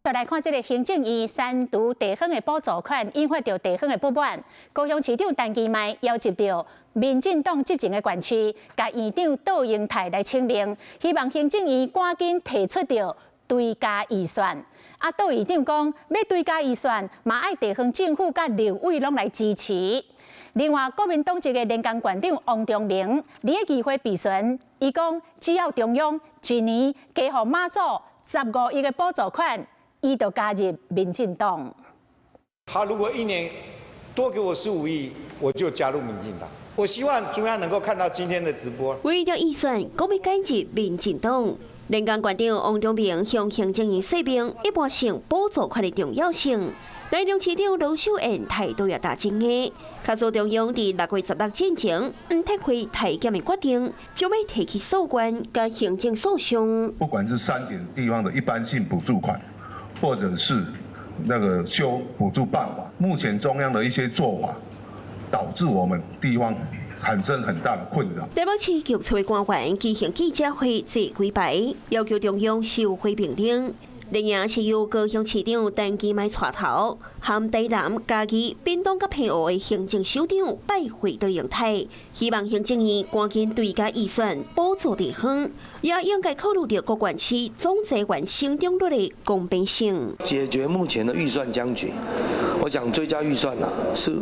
再来看这个行政院删除地方的补助款，引发到地方的不满。高雄市长陈其迈要求到民进党执政的县区，甲院长杜英泰来请命，希望行政院赶紧提出到追加预算。杜院长讲要追加预算，嘛爱地方政府甲立委拢来支持。另外，国民党籍的联工县长王忠明，伫个议会闭询，伊讲只要中央一年加予马祖15亿的补助款。 伊就加入民进党。他如果一年多给我15亿，我就加入民进党。我希望中央能够看到今天的直播。为了预算，讲要加入民进党。联工县长王忠明向行政院说明一般性补助款的重要性。台中市长卢秀燕态度也大正的，卡诉中央伫6月16之前，撤回台检的决定，就要提起诉愿甲行政诉讼。不管是删减地方的一般性补助款。 或者是那个修补助办法，目前中央的一些做法，导致我们地方产生很大的困扰。台北市局处的官员举行记者会做几排，要求中央收回命令。另也是由高雄市长陈其迈带头，和台南、嘉义、屏东甲澎湖的行政首长拜会到阳台，希望行政院赶紧追加预算补助地方，也应该考虑到各县市总资源成长率的公平性。解决目前的预算僵局，我想追加预算是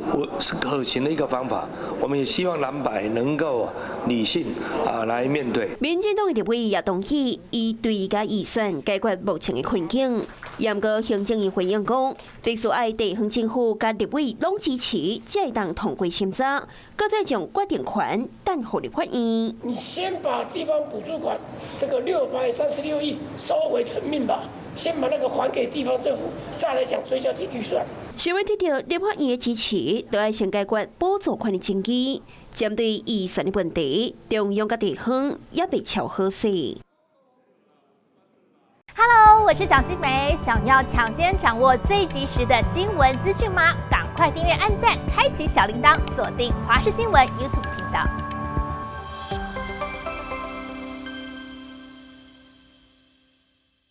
可行的一个方法。我们也希望蓝白能够理性来面对。民进党的立委也同意以追加预算解决目前的困境。不过行政院回应讲，必须爱地方政府甲立委拢支持，才会当通过审查，搁再将决定权等候立法院。你先把地方补助款这个636亿收回成命吧，先把那个还给地方政府，再来讲追加预算。想要得到立法院的支持，就要先解决补助款的争议。针对预算的问题，中央甲地方也被瞧好势。Hello， 我是蒋欣梅。想要抢先掌握最及时的新闻资讯吗？赶快订阅、按赞、开启小铃铛，锁定华视新闻 YouTube 频道。